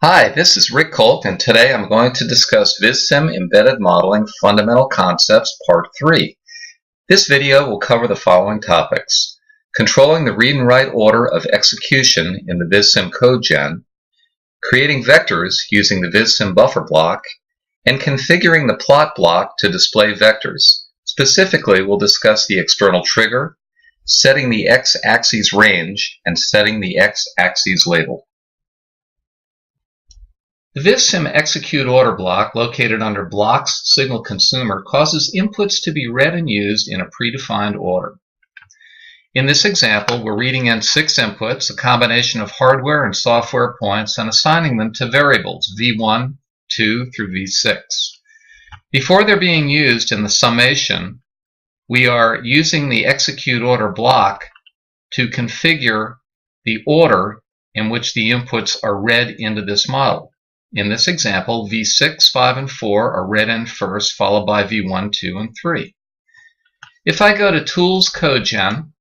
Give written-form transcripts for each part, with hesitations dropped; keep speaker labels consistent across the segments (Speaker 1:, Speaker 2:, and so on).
Speaker 1: Hi, this is Rick Kolk, and today I'm going to discuss VisSim Embedded Modeling Fundamental Concepts Part 3. This video will cover the following topics: controlling the read and write order of execution in the VisSim Codegen, creating vectors using the VisSim buffer block, and configuring the plot block to display vectors. Specifically, we'll discuss the external trigger, setting the x-axis range, and setting the x-axis label. The VisSim execute order block, located under Blocks Signal Consumer, causes inputs to be read and used in a predefined order. In this example, we're reading in 6 inputs, a combination of hardware and software points, and assigning them to variables V1, 2 through V6. Before they're being used in the summation, we are using the execute order block to configure the order in which the inputs are read into this model. In this example, V6, 5, and 4 are read in first, followed by V1, 2, and 3. If I go to Tools, Codegen,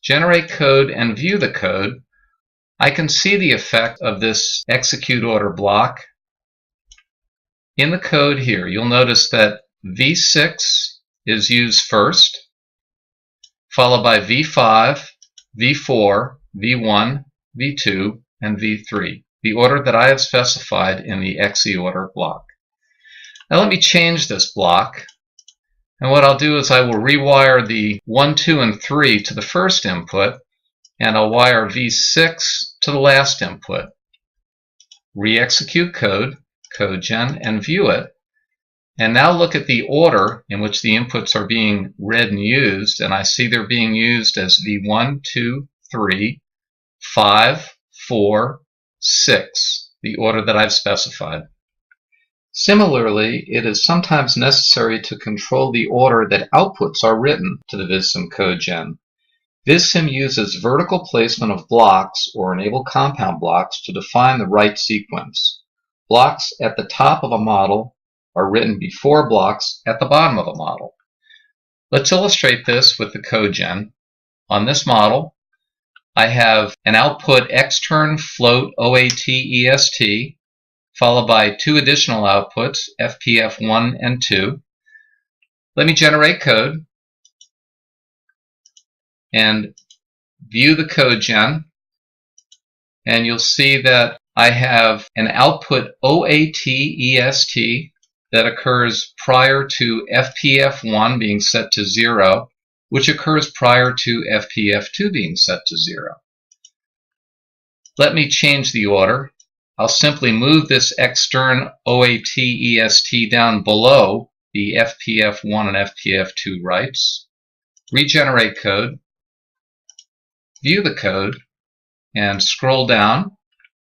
Speaker 1: Generate Code, and View the Code, I can see the effect of this execute order block. In the code here, you'll notice that V6 is used first, followed by V5, V4, V1, V2, and V3. The order that I have specified in the XE order block. Now let me change this block, and what I'll do is I will rewire the 1, 2, and 3 to the first input, and I'll wire V6 to the last input. Re-execute code, Codegen, and view it, and now look at the order in which the inputs are being read and used, and I see they're being used as V1, 2, 3, 5, 4, 6, the order that I've specified. Similarly, it is sometimes necessary to control the order that outputs are written to the VisSim Codegen. VisSim uses vertical placement of blocks or enable compound blocks to define the write sequence. Blocks at the top of a model are written before blocks at the bottom of a model. Let's illustrate this with the Codegen. On this model, I have an output extern float OAT EST, followed by 2 additional outputs, FPF1 and 2. Let me generate code and view the Codegen, and you'll see that I have an output OAT EST that occurs prior to FPF1 being set to 0, which occurs prior to FPF2 being set to 0. Let me change the order. I'll simply move this extern OAT EST down below the FPF1 and FPF2 writes, regenerate code, view the code, and scroll down,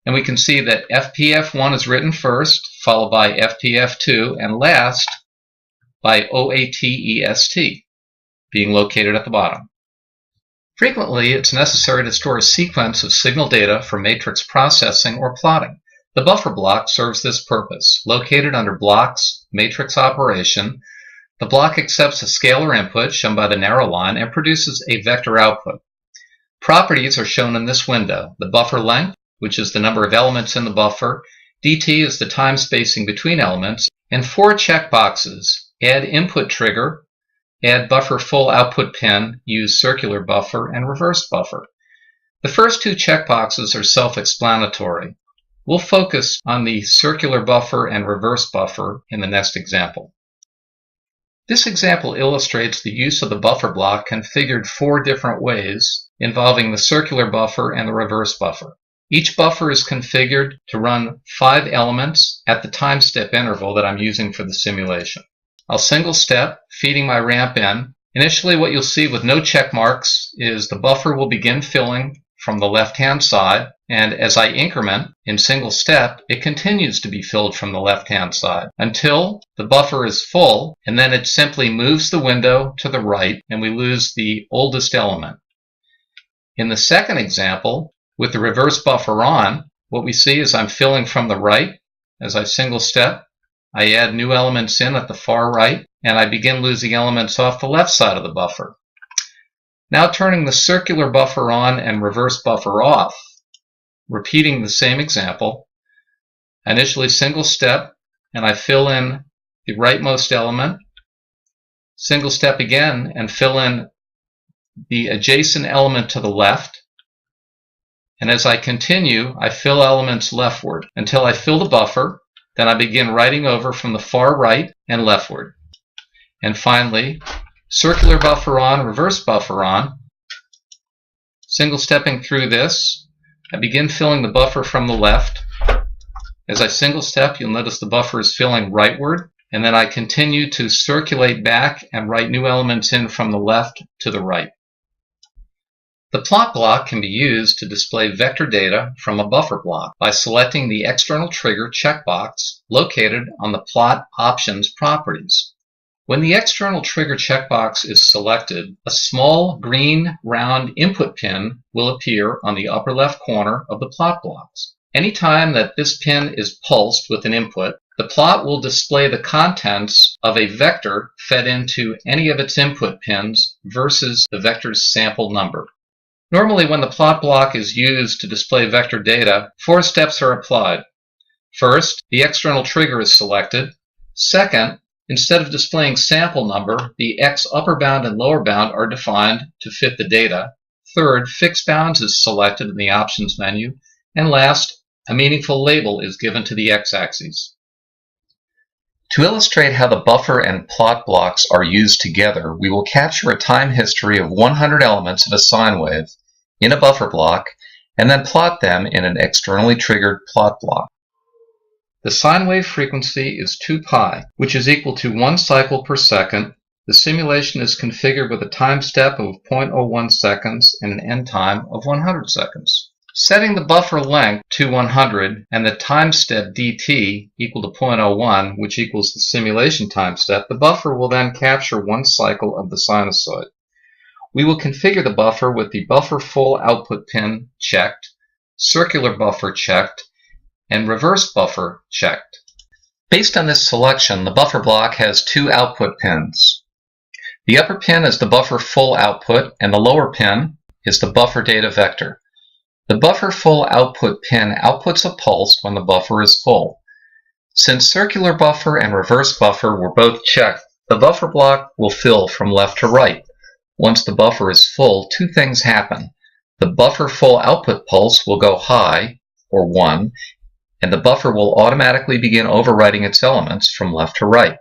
Speaker 1: and we can see that FPF1 is written first, followed by FPF2, and last by OAT EST, being located at the bottom. Frequently, it's necessary to store a sequence of signal data for matrix processing or plotting. The buffer block serves this purpose. Located under Blocks, Matrix Operation, the block accepts a scalar input, shown by the narrow line, and produces a vector output. Properties are shown in this window. The buffer length, which is the number of elements in the buffer, dt is the time spacing between elements, and 4 checkboxes: add input trigger, add buffer full output pin, use circular buffer, and reverse buffer. The first 2 checkboxes are self-explanatory. We'll focus on the circular buffer and reverse buffer in the next example. This example illustrates the use of the buffer block configured 4 different ways, involving the circular buffer and the reverse buffer. Each buffer is configured to run 5 elements at the time step interval that I'm using for the simulation. I'll single step, feeding my ramp in. Initially, what you'll see with no check marks is the buffer will begin filling from the left-hand side, and as I increment in single step, it continues to be filled from the left-hand side until the buffer is full, and then it simply moves the window to the right, and we lose the oldest element. In the second example, with the reverse buffer on, what we see is I'm filling from the right. As I single step, I add new elements in at the far right, and I begin losing elements off the left side of the buffer. Now turning the circular buffer on and reverse buffer off, repeating the same example, I initially single step and I fill in the rightmost element, single step again and fill in the adjacent element to the left, and as I continue I fill elements leftward until I fill the buffer. Then I begin writing over from the far right and leftward. And finally, circular buffer on, reverse buffer on. Single stepping through this, I begin filling the buffer from the left. As I single step, you'll notice the buffer is filling rightward, and then I continue to circulate back and write new elements in from the left to the right. The plot block can be used to display vector data from a buffer block by selecting the external trigger checkbox located on the plot options properties. When the external trigger checkbox is selected, a small green round input pin will appear on the upper left corner of the plot blocks. Anytime that this pin is pulsed with an input, the plot will display the contents of a vector fed into any of its input pins versus the vector's sample number. Normally, when the plot block is used to display vector data, 4 steps are applied. First, the external trigger is selected. Second, instead of displaying sample number, the X upper bound and lower bound are defined to fit the data. Third, fixed bounds is selected in the options menu. And last, a meaningful label is given to the X-axis. To illustrate how the buffer and plot blocks are used together, we will capture a time history of 100 elements of a sine wave in a buffer block and then plot them in an externally triggered plot block. The sine wave frequency is 2 pi, which is equal to 1 cycle per second. The simulation is configured with a time step of 0.01 seconds and an end time of 100 seconds. Setting the buffer length to 100 and the time step dt equal to 0.01, which equals the simulation time step, the buffer will then capture 1 cycle of the sinusoid. We will configure the buffer with the buffer full output pin checked, circular buffer checked, and reverse buffer checked. Based on this selection, the buffer block has 2 output pins. The upper pin is the buffer full output and the lower pin is the buffer data vector. The buffer full output pin outputs a pulse when the buffer is full. Since circular buffer and reverse buffer were both checked, the buffer block will fill from left to right. Once the buffer is full, 2 things happen. The buffer full output pulse will go high, or 1, and the buffer will automatically begin overwriting its elements from left to right.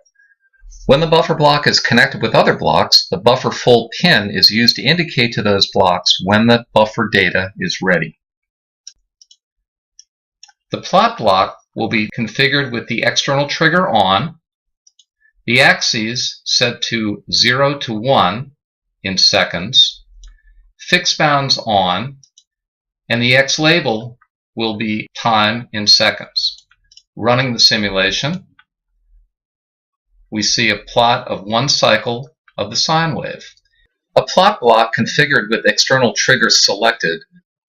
Speaker 1: When the buffer block is connected with other blocks, the buffer full pin is used to indicate to those blocks when the buffer data is ready. The plot block will be configured with the external trigger on, the axes set to 0 to 1 in seconds, fixed bounds on, and the X label will be time in seconds. Running the simulation, we see a plot of 1 cycle of the sine wave. A plot block configured with external triggers selected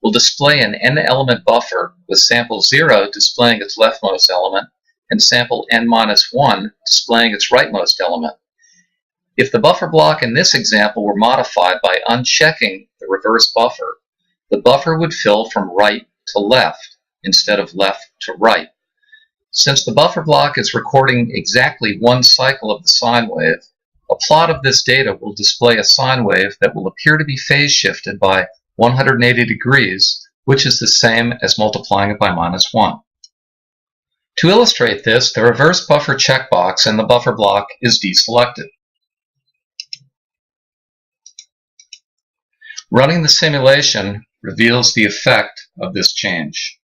Speaker 1: will display an n-element buffer with sample 0 displaying its leftmost element and sample n-1 displaying its rightmost element. If the buffer block in this example were modified by unchecking the reverse buffer, the buffer would fill from right to left instead of left to right. Since the buffer block is recording exactly 1 cycle of the sine wave, a plot of this data will display a sine wave that will appear to be phase shifted by 180 degrees, which is the same as multiplying it by -1. To illustrate this, the reverse buffer checkbox in the buffer block is deselected. Running the simulation reveals the effect of this change.